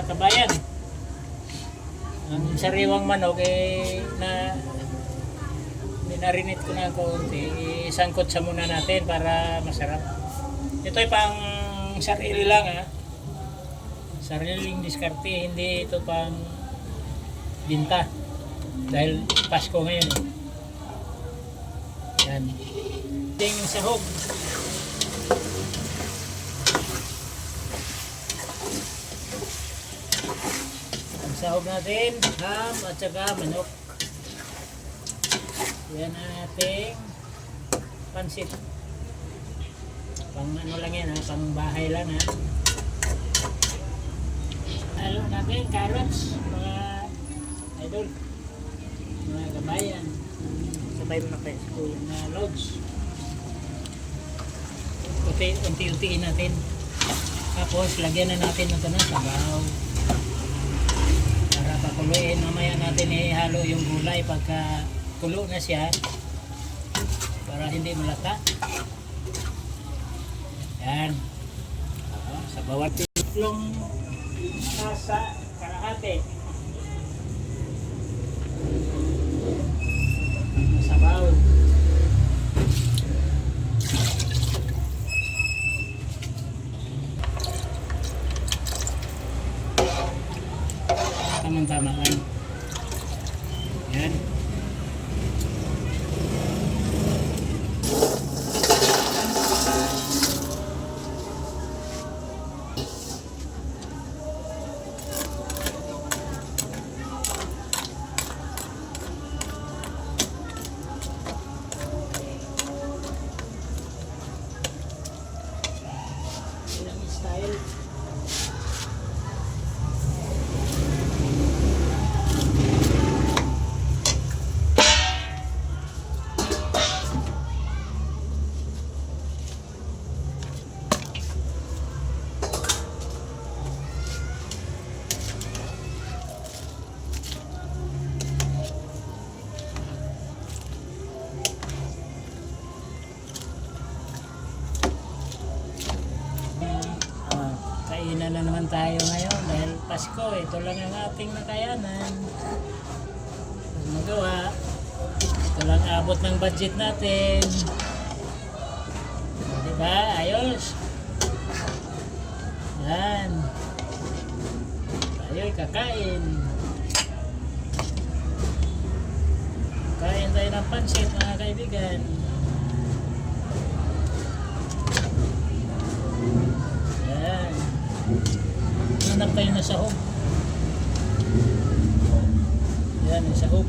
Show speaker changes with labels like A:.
A: kabayan. Ang sariwang manok minarinate ko na konti. Isangkot sa muna natin para masarap. Ito ay pang sarili lang ha. Sariling diskarte, hindi ito pang binta. Dahil Pasko ngayon eh. Yan. Ting sahog. Ang sahog natin, ham at saka manok. Yan ating pansit. Pang ano lang yan ha, pang bahay lang ha. Ano natin, carrots, mga idol, mga kabayan. Sabay mo na kayo sa school na loads. Unti-untiin natin. Tapos lagyan na natin ito ng sabaw. Para pakuluin, mamaya natin ihalo yung gulay pagka kulo na siya. Para hindi malata. Yan. Sa bawat tiklong nasa kalahati. Sabaw. Tama-tama lang. Yan. Ilang style. Kainan na naman tayo ngayon dahil Pasko. Ito lang ang ating nakayanan. Magawa. Ito lang abot ng budget natin. Diba? Ayos. Yan. Tayo'y kakain. Kain tayo ng pansit mga kaibigan. Yan. Hanap tayo na sahog. Yan, sahog.